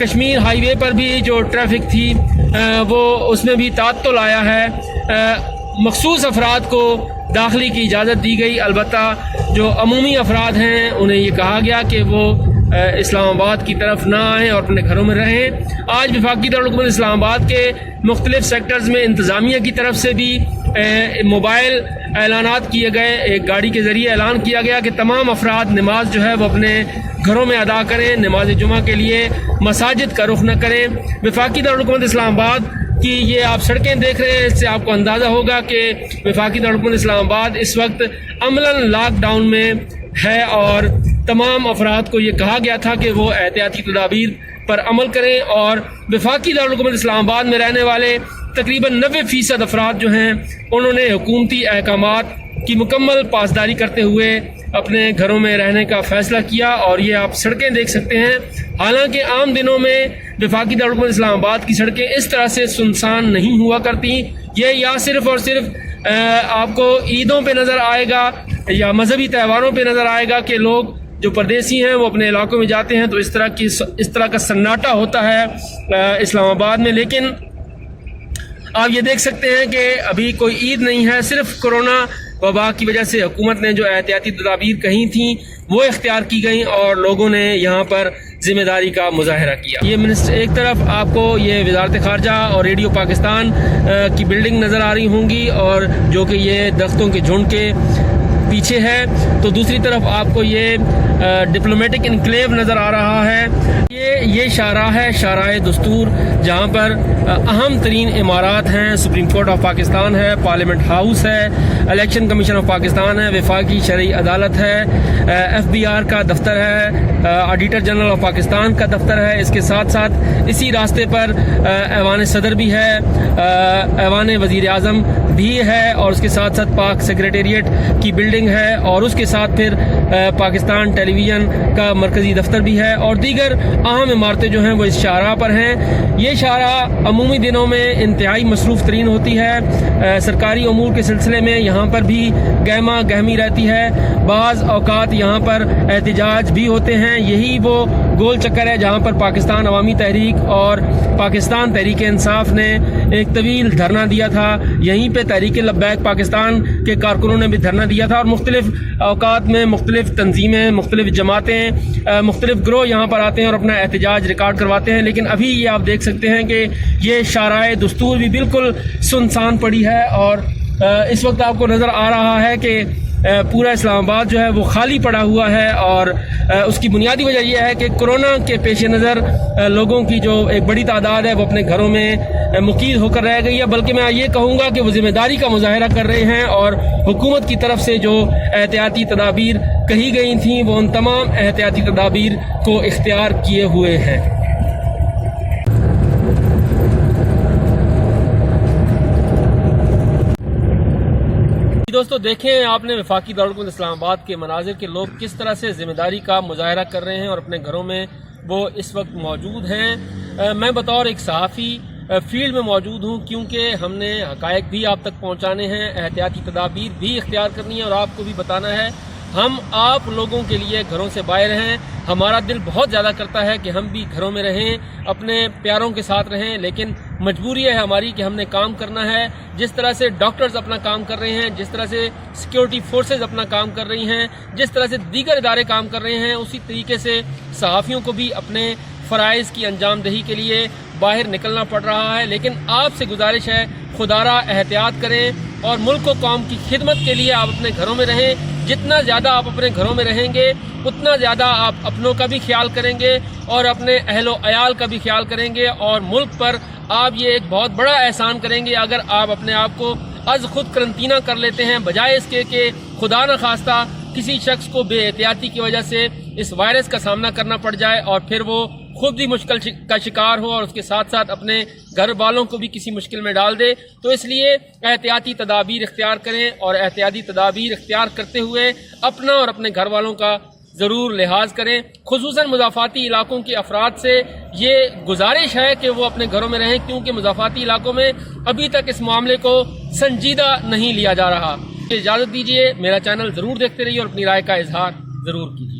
Kashmir high وے پر بھی جو traffic تھی وہ اس میں بھی تعطل آیا ہے. مخصوص افراد کو داخلے کی اجازت دی گئی، البتہ جو عمومی افراد ہیں انہیں یہ کہا گیا کہ وہ اسلام آباد کی طرف نہ آئیں اور اپنے گھروں میں رہیں. آج وفاقی دارالحکومت اسلام آباد کے مختلف سیکٹرز میں انتظامیہ کی طرف سے بھی موبائل اعلانات کیے گئے. ایک گاڑی کے ذریعے اعلان کیا گیا کہ تمام افراد نماز جو ہے وہ اپنے گھروں میں ادا کریں، نماز جمعہ کے لیے مساجد کا رخ نہ کریں. وفاقی دارالحکومت اسلام آباد کی یہ آپ سڑکیں دیکھ رہے ہیں، اس سے آپ کو اندازہ ہوگا کہ وفاقی دارالحکومت اسلام آباد اس وقت عملاً لاک ڈاؤن میں ہے اور تمام افراد کو یہ کہا گیا تھا کہ وہ احتیاطی تدابیر پر عمل کریں. اور وفاقی دارالحکومت اسلام آباد میں رہنے والے تقریباً 90% افراد جو ہیں انہوں نے حکومتی احکامات کی مکمل پاسداری کرتے ہوئے اپنے گھروں میں رہنے کا فیصلہ کیا. اور یہ آپ سڑکیں دیکھ سکتے ہیں. حالانکہ عام دنوں میں وفاقی دارالحکومت اسلام آباد کی سڑکیں اس طرح سے سنسان نہیں ہوا کرتی. یہ یا صرف اور صرف آپ کو عیدوں پہ نظر آئے گا یا مذہبی تہواروں پہ نظر آئے گا کہ لوگ جو پردیسی ہیں وہ اپنے علاقوں میں جاتے ہیں تو اس طرح کا سناٹا ہوتا ہے اسلام آباد میں. لیکن آپ یہ دیکھ سکتے ہیں کہ ابھی کوئی عید نہیں ہے، صرف کرونا وبا کی وجہ سے حکومت نے جو احتیاطی تدابیر کہی تھیں وہ اختیار کی گئیں اور لوگوں نے یہاں پر ذمہ داری کا مظاہرہ کیا. یہ ایک طرف آپ کو یہ وزارت خارجہ اور ریڈیو پاکستان کی بلڈنگ نظر آ رہی ہوں گی اور جو کہ یہ درختوں کے جھنڈ کے پیچھے ہے، تو دوسری طرف آپ کو یہ ڈپلومیٹک انکلیو نظر آ رہا ہے. یہ شاہراہ ہے، شاہراہ دستور، جہاں پر اہم ترین عمارات ہیں. سپریم کورٹ آف پاکستان ہے، پارلیمنٹ ہاؤس ہے، الیکشن کمیشن آف پاکستان ہے، وفاقی شرعی عدالت ہے، FBR کا دفتر ہے، آڈیٹر جنرل آف پاکستان کا دفتر ہے. اس کے ساتھ ساتھ اسی راستے پر ایوان صدر بھی ہے، ایوان وزیر اعظم بھی ہے اور اس کے ساتھ ساتھ پاک سیکریٹریٹ کی بلڈنگ ہے اور اس کے ساتھ پھر پاکستان ٹیلی ویژن کا مرکزی دفتر بھی ہے اور دیگر اہم عمارتیں جو ہیں وہ اس شاہراہ پر ہیں. یہ شاہراہ عمومی دنوں میں انتہائی مصروف ترین ہوتی ہے. سرکاری امور کے سلسلے میں یہاں پر بھی گہما گہمی رہتی ہے. بعض اوقات یہاں پر احتجاج بھی ہوتے ہیں. یہی وہ گول چکر ہے جہاں پر پاکستان عوامی تحریک اور پاکستان تحریک انصاف نے ایک طویل دھرنا دیا تھا. یہیں پہ تحریک لبیک پاکستان کے کارکنوں نے بھی دھرنا دیا تھا اور مختلف اوقات میں مختلف تنظیمیں، مختلف جماعتیں، مختلف گروہ یہاں پر آتے ہیں اور اپنا احتجاج ریکارڈ کرواتے ہیں. لیکن ابھی یہ آپ دیکھ سکتے ہیں کہ یہ شاہراہ دستور بھی بالکل سنسان پڑی ہے اور اس وقت آپ کو نظر آ رہا ہے کہ پورا اسلام آباد جو ہے وہ خالی پڑا ہوا ہے. اور اس کی بنیادی وجہ یہ ہے کہ کرونا کے پیش نظر لوگوں کی جو ایک بڑی تعداد ہے وہ اپنے گھروں میں مقید ہو کر رہ گئی ہے. بلکہ میں یہ کہوں گا کہ وہ ذمہ داری کا مظاہرہ کر رہے ہیں اور حکومت کی طرف سے جو احتیاطی تدابیر کہی گئی تھیں وہ ان تمام احتیاطی تدابیر کو اختیار کیے ہوئے ہیں. دوستو دیکھیں آپ نے وفاقی دارالحکومت اسلام آباد کے مناظر کے لوگ کس طرح سے ذمہ داری کا مظاہرہ کر رہے ہیں اور اپنے گھروں میں وہ اس وقت موجود ہیں. میں بطور ایک صحافی فیلڈ میں موجود ہوں کیونکہ ہم نے حقائق بھی آپ تک پہنچانے ہیں، احتیاطی تدابیر بھی اختیار کرنی ہے اور آپ کو بھی بتانا ہے. ہم آپ لوگوں کے لیے گھروں سے باہر ہیں. ہمارا دل بہت زیادہ کرتا ہے کہ ہم بھی گھروں میں رہیں، اپنے پیاروں کے ساتھ رہیں، لیکن مجبوری ہے ہماری کہ ہم نے کام کرنا ہے. جس طرح سے ڈاکٹرز اپنا کام کر رہے ہیں، جس طرح سے سیکیورٹی فورسز اپنا کام کر رہی ہیں، جس طرح سے دیگر ادارے کام کر رہے ہیں، اسی طریقے سے صحافیوں کو بھی اپنے فرائض کی انجام دہی کے لیے باہر نکلنا پڑ رہا ہے. لیکن آپ سے گزارش ہے خدارہ احتیاط کریں اور ملک و قوم کی خدمت کے لیے آپ اپنے گھروں میں رہیں. جتنا زیادہ آپ اپنے گھروں میں رہیں گے اتنا زیادہ آپ اپنوں کا بھی خیال کریں گے اور اپنے اہل و عیال کا بھی خیال کریں گے اور ملک پر آپ یہ ایک بہت بڑا احسان کریں گے اگر آپ اپنے آپ کو از خود قرنطینہ کر لیتے ہیں، بجائے اس کے کہ خدا نخواستہ کسی شخص کو بے احتیاطی کی وجہ سے اس وائرس کا سامنا کرنا پڑ جائے اور پھر وہ خود بھی مشکل کا شکار ہو اور اس کے ساتھ ساتھ اپنے گھر والوں کو بھی کسی مشکل میں ڈال دے. تو اس لیے احتیاطی تدابیر اختیار کریں اور احتیاطی تدابیر اختیار کرتے ہوئے اپنا اور اپنے گھر والوں کا ضرور لحاظ کریں. خصوصاً مضافاتی علاقوں کے افراد سے یہ گزارش ہے کہ وہ اپنے گھروں میں رہیں کیونکہ مضافاتی علاقوں میں ابھی تک اس معاملے کو سنجیدہ نہیں لیا جا رہا. اجازت دیجیے، میرا چینل ضرور دیکھتے رہیے اور اپنی رائے کا اظہار ضرور کیجیے.